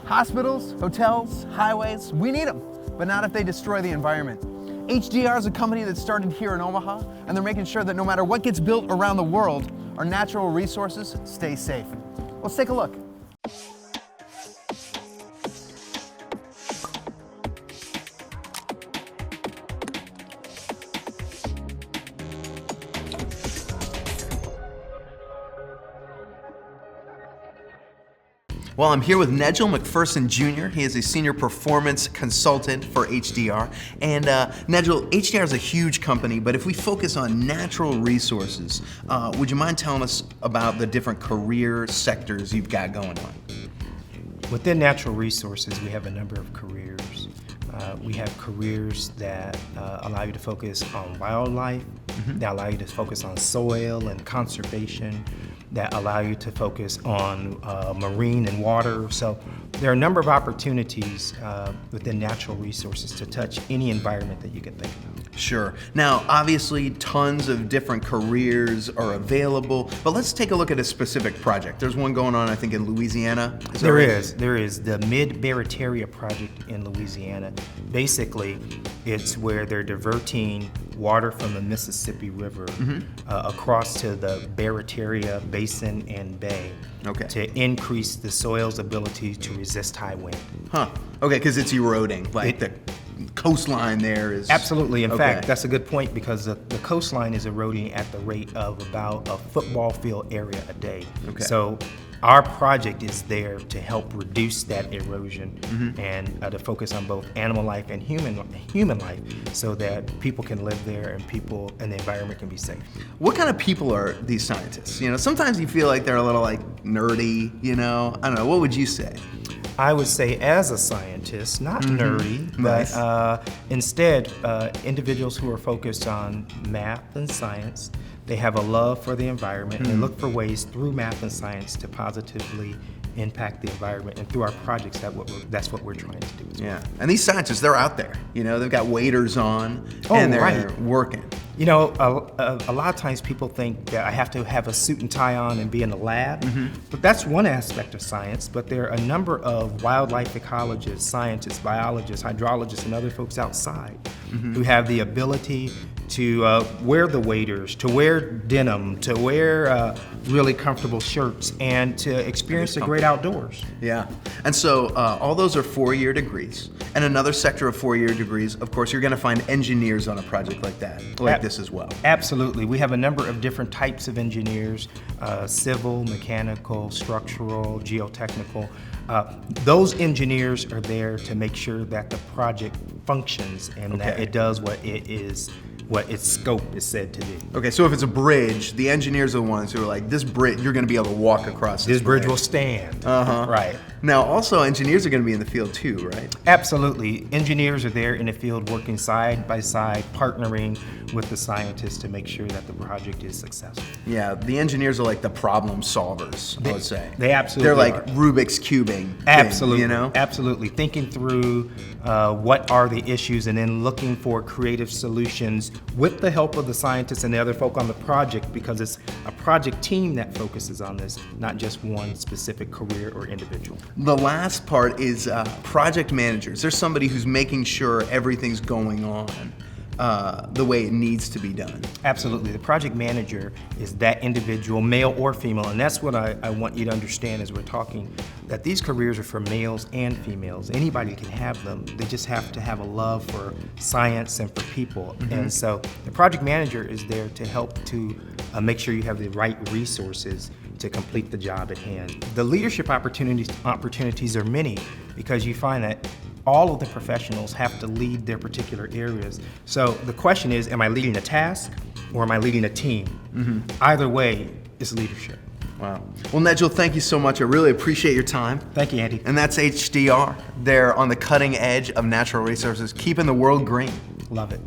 Hospitals, hotels, highways, we need them, but not if they destroy the environment. HDR is a company that started here in Omaha, and they're making sure that no matter what gets built around the world, our natural resources stay safe. Let's take a look. Well, I'm here with Nigel McPherson Jr. He is a senior performance consultant for HDR. And Nigel, HDR is a huge company, but if we focus on natural resources, would you mind telling us about the different career sectors you've got going on? Within natural resources, we have a number of careers. We have careers that allow you to focus on wildlife, that allow you to focus on soil and conservation, that allow you to focus on marine and water. So there are a number of opportunities within natural resources to touch any environment that you can think of. Sure. Now, obviously, tons of different careers are available, but let's take a look at a specific project. There's one going on, I think, in Louisiana. There is the Mid-Barataria project in Louisiana. Basically, it's where they're diverting water from the Mississippi River across to the Barataria Basin and Bay to increase the soil's ability to resist high wind. Huh. Okay, because it's eroding, like the coastline there is... Absolutely. In fact, that's a good point because the coastline is eroding at the rate of about a football field area a day. Okay. So our project is there to help reduce that erosion and to focus on both animal life and human life so that people can live there and the environment can be safe. What kind of people are these scientists? You know, sometimes you feel like they're a little like nerdy, you know? I don't know, what would you say? I would say as a scientist, not nerdy, but instead individuals who are focused on math and science. They have a love for the environment and they look for ways through math and science to positively impact the environment, and through our projects that's what we're trying to do as well. And these scientists, they're out there, you know, they've got waders on and they're working. You know, a lot of times people think that I have to have a suit and tie on and be in a lab, but that's one aspect of science, but there are a number of wildlife ecologists, scientists, biologists, hydrologists, and other folks outside who have the ability to wear the waders, to wear denim, to wear really comfortable shirts, and to experience the great outdoors. Yeah, and so all those are 4-year degrees. And another sector of 4-year degrees, of course, you're gonna find engineers on a project like that, like this as well. Absolutely, we have a number of different types of engineers, civil, mechanical, structural, geotechnical. Those engineers are there to make sure that the project functions and that it does what its scope is said to do. Okay, so if it's a bridge, the engineers are the ones who are like, this bridge, you're gonna be able to walk across this bridge will stand. Right. Now, also, engineers are gonna be in the field too, right? Absolutely. Engineers are there in the field working side by side, partnering with the scientists to make sure that the project is successful. Yeah, the engineers are like the problem solvers, I would say. They absolutely They're like are. Rubik's cubing. Absolutely, you know? Absolutely. Thinking through what are the issues and then looking for creative solutions with the help of the scientists and the other folk on the project, because it's a project team that focuses on this, not just one specific career or individual. The last part is project managers. There's somebody who's making sure everything's going on the way it needs to be done. Absolutely. The project manager is that individual, male or female, and that's what I want you to understand as we're talking, that these careers are for males and females. Anybody can have them. They just have to have a love for science and for people. And so the project manager is there to help to make sure you have the right resources to complete the job at hand. The leadership opportunities are many, because you find that all of the professionals have to lead their particular areas. So the question is, am I leading a task or am I leading a team? Either way, it's leadership. Wow. Well, Nigel, thank you so much. I really appreciate your time. Thank you, Andy. And that's HDR. They're on the cutting edge of natural resources, keeping the world green. Love it.